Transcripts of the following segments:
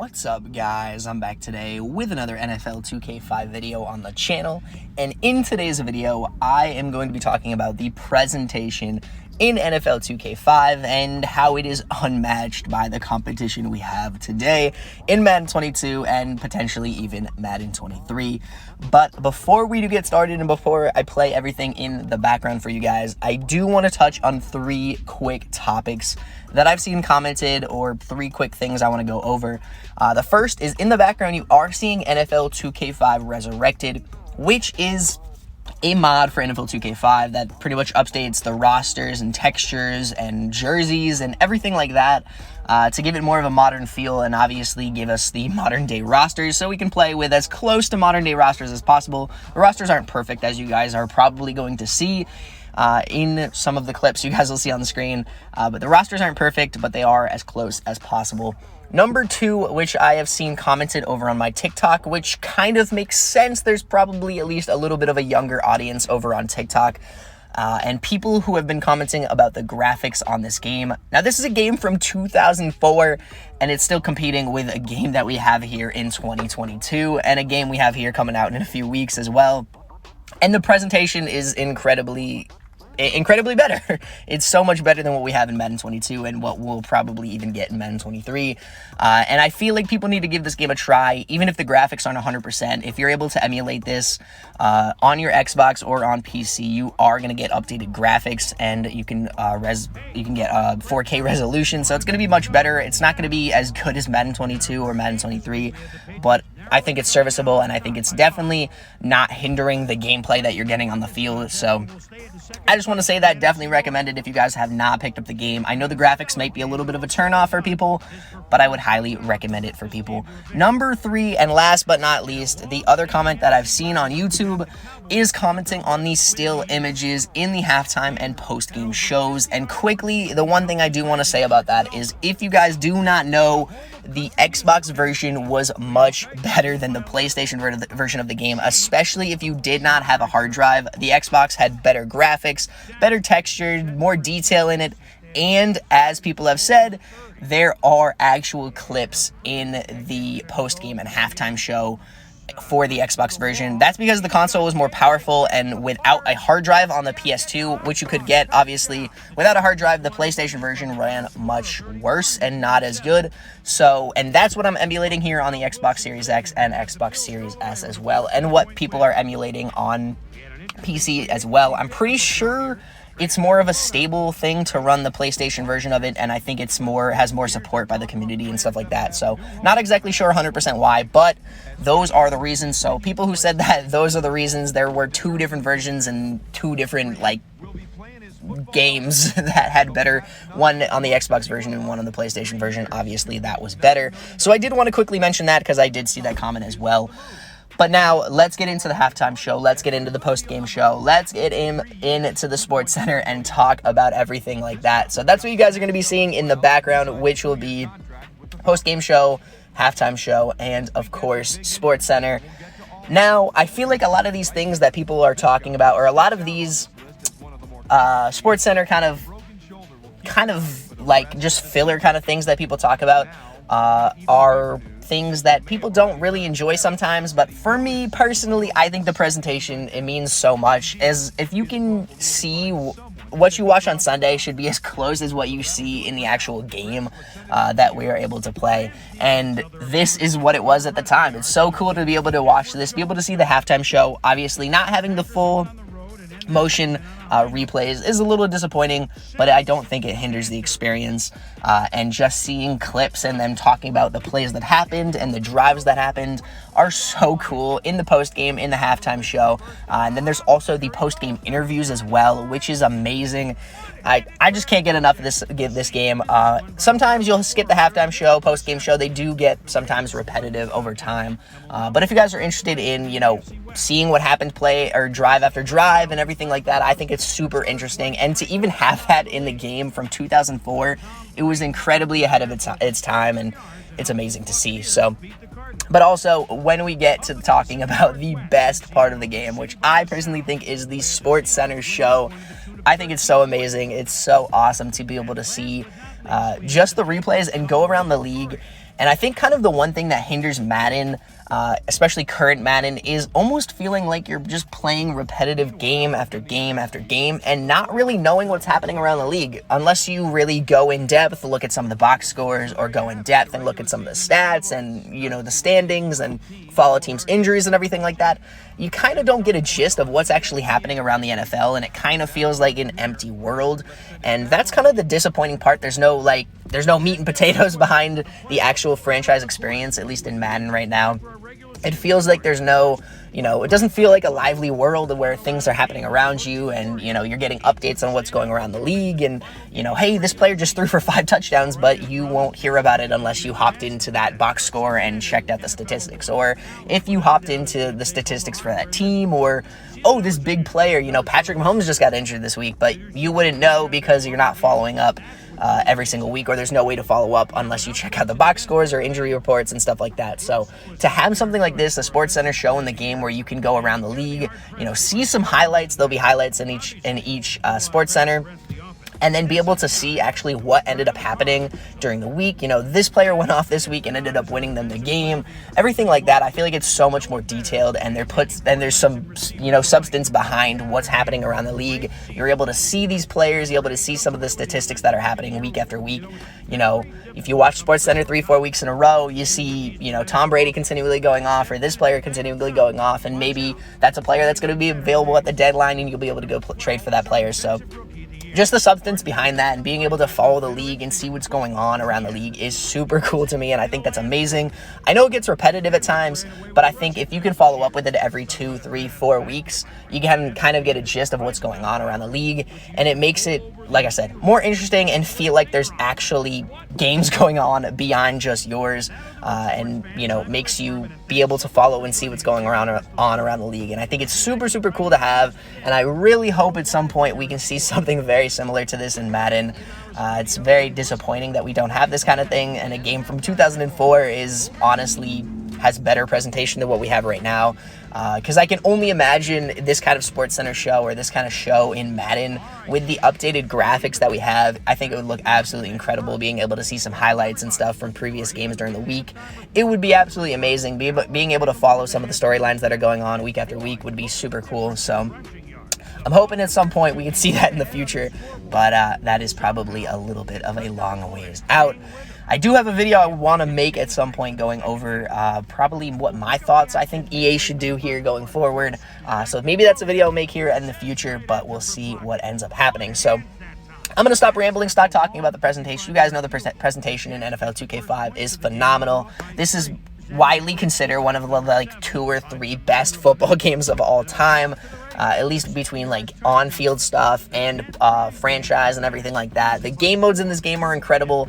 What's up, guys? I'm back today with another NFL 2K5 video on the channel, and in today's video I am going to be talking about the presentation in NFL 2K5 and how it is unmatched by the competition we have today in Madden 22 and potentially even Madden 23. But before we do get started and before I play everything in the background for you guys, I do want to touch on three quick topics that I've seen commented, or three quick things I want to go over. The first is, in the background you are seeing NFL 2K5 Resurrected, which is a mod for NFL 2K5 that pretty much updates the rosters and textures and jerseys and everything like that to give it more of a modern feel and obviously give us the modern day rosters so we can play with as close to modern day rosters as possible. The rosters aren't perfect, as you guys are probably going to see in some of the clips you guys will see on the screen, but the rosters aren't perfect, but they are as close as possible. Number two, which I have seen commented over on my TikTok, which kind of makes sense. There's probably at least a little bit of a younger audience over on TikTok, and people who have been commenting about the graphics on this game. Now, this is a game from 2004, and it's still competing with a game that we have here in 2022, and a game we have here coming out in a few weeks as well. And the presentation is incredibly better. It's so much better than what we have in Madden 22 and what we'll probably even get in Madden 23. And I feel like people need to give this game a try, even if the graphics aren't 100%. If you're able to emulate this on your Xbox or on PC, you are going to get updated graphics, and you can get 4K resolution. So it's going to be much better. It's not going to be as good as Madden 22 or Madden 23, but I think it's serviceable, and I think it's definitely not hindering the gameplay that you're getting on the field. So I just want to say that definitely recommend it if you guys have not picked up the game. I know the graphics might be a little bit of a turnoff for people, but I would highly recommend it for people. Number three, and last but not least, the other comment that I've seen on YouTube is commenting on the still images in the halftime and post-game shows. And quickly, the one thing I do want to say about that is, if you guys do not know, the Xbox version was much better than the PlayStation version of the game, especially if you did not have a hard drive. The Xbox had better graphics, better texture, more detail in it, and as people have said, there are actual clips in the post-game and halftime show for the Xbox version. That's because the console was more powerful, and without a hard drive on the PS2, which you could get, obviously, without a hard drive, the PlayStation version ran much worse and not as good. So, and that's what I'm emulating here on the Xbox Series X and Xbox Series S as well, and what people are emulating on PC as well. I'm pretty sure it's more of a stable thing to run the PlayStation version of it, and I think it's has more support by the community and stuff like that. So not exactly sure 100% why, but those are the reasons. So people who said that those are the reasons, there were two different versions and two different games that had better, one on the Xbox version and one on the PlayStation version. Obviously that was better. So I did want to quickly mention that because I did see that comment as well. But now, let's get into the halftime show. Let's get into the post-game show. Let's get into the Sports Center and talk about everything like that. So that's what you guys are going to be seeing in the background, which will be post-game show, halftime show, and, of course, Sports Center. Now, I feel like a lot of these things that people are talking about, or a lot of these Sports Center kind of like just filler kind of things that people talk about are things that people don't really enjoy sometimes. But for me personally, I think the presentation, it means so much, as if you can see what you watch on Sunday should be as close as what you see in the actual game that we are able to play. And this is what it was at the time. It's so cool to be able to watch this, be able to see the halftime show. Obviously not having the full motion replays is a little disappointing, but I don't think it hinders the experience. And just seeing clips and them talking about the plays that happened and the drives that happened are so cool in the post-game, in the halftime show. And then there's also the post-game interviews as well, which is amazing. I just can't get enough of this game. Sometimes you'll skip the halftime show, post-game show. They do get sometimes repetitive over time. But if you guys are interested in, seeing what happened play or drive after drive and everything like that, I think it's super interesting. And to even have that in the game from 2004, it was incredibly ahead of its time, and it's amazing to see. So, but also, when we get to talking about the best part of the game, which I personally think is the Sports Center show, I think it's so amazing. It's so awesome to be able to see just the replays and go around the league And I think kind of the one thing that hinders Madden, especially current Madden, is almost feeling like you're just playing repetitive game after game after game and not really knowing what's happening around the league unless you really go in depth, look at some of the box scores, or go in depth and look at some of the stats and, you know, the standings and follow teams' injuries and everything like that. You kind of don't get a gist of what's actually happening around the NFL, and it kind of feels like an empty world. And that's kind of the disappointing part. There's no meat and potatoes behind the actual franchise experience, at least in Madden right now. It feels like there's no, you know, it doesn't feel like a lively world where things are happening around you and, you know, you're getting updates on what's going around the league and, you know, hey, this player just threw for 5 touchdowns, but you won't hear about it unless you hopped into that box score and checked out the statistics. Or if you hopped into the statistics for that team, or, oh, this big player, you know, Patrick Mahomes just got injured this week, but you wouldn't know because you're not following up every single week, or there's no way to follow up unless you check out the box scores or injury reports and stuff like that. So to have something like this, a SportsCenter show in the game where you can go around the league, you know, see some highlights. There'll be highlights in each SportsCenter. And then be able to see actually what ended up happening during the week. You know, this player went off this week and ended up winning them the game. Everything like that. I feel like it's so much more detailed, and there's some, you know, substance behind what's happening around the league. You're able to see these players. You're able to see some of the statistics that are happening week after week. You know, if you watch SportsCenter 3-4 weeks in a row, you see, you know, Tom Brady continually going off, or this player continually going off, and maybe that's a player that's going to be available at the deadline, and you'll be able to go trade for that player. So just the substance behind that and being able to follow the league and see what's going on around the league is super cool to me, and I think that's amazing. I know it gets repetitive at times, but I think if you can follow up with it every 2, 3, 4 weeks, you can kind of get a gist of what's going on around the league, and it makes it, like I said, more interesting and feel like there's actually games going on beyond just yours, and, you know, makes you be able to follow and see what's going around the league. And I think it's super, super cool to have, and I really hope at some point we can see something very similar to this in Madden. It's very disappointing that we don't have this kind of thing, and a game from 2004 is honestly has better presentation than what we have right now, because I can only imagine this kind of SportsCenter show or this kind of show in Madden with the updated graphics that we have. I think it would look absolutely incredible, being able to see some highlights and stuff from previous games during the week. It would be absolutely amazing. Being able to follow some of the storylines that are going on week after week would be super cool. So I'm hoping at some point we can see that in the future, but that is probably a little bit of a long ways out. I do have a video I want to make at some point going over probably what my thoughts I think EA should do here going forward. So maybe that's a video I'll make here in the future, but we'll see what ends up happening. So I'm going to stop rambling, stop talking about the presentation. You guys know the presentation in NFL 2K5 is phenomenal. This is widely considered one of the like 2 or 3 best football games of all time. At least between like on-field stuff and franchise and everything like that. The game modes in this game are incredible.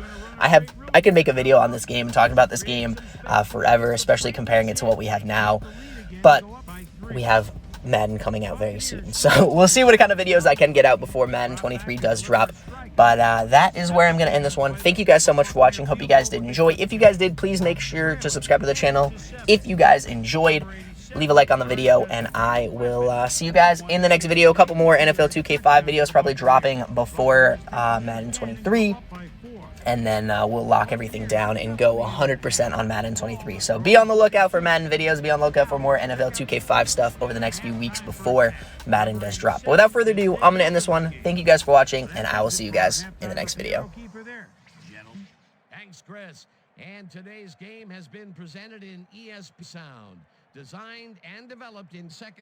I could make a video on this game, talk about this game forever, especially comparing it to what we have now. But we have Madden coming out very soon, so we'll see what kind of videos I can get out before Madden 23 does drop. But that is where I'm going to end this one. Thank you guys so much for watching. Hope you guys did enjoy. If you guys did, please make sure to subscribe to the channel. If you guys enjoyed, leave a like on the video, and I will see you guys in the next video. A couple more NFL 2K5 videos probably dropping before Madden 23, and then we'll lock everything down and go 100% on Madden 23. So be on the lookout for Madden videos. Be on the lookout for more NFL 2K5 stuff over the next few weeks before Madden does drop. But without further ado, I'm going to end this one. Thank you guys for watching, and I will see you guys in the next video. Thanks, Chris. And today's game has been presented in ESP Sound, designed and developed in second.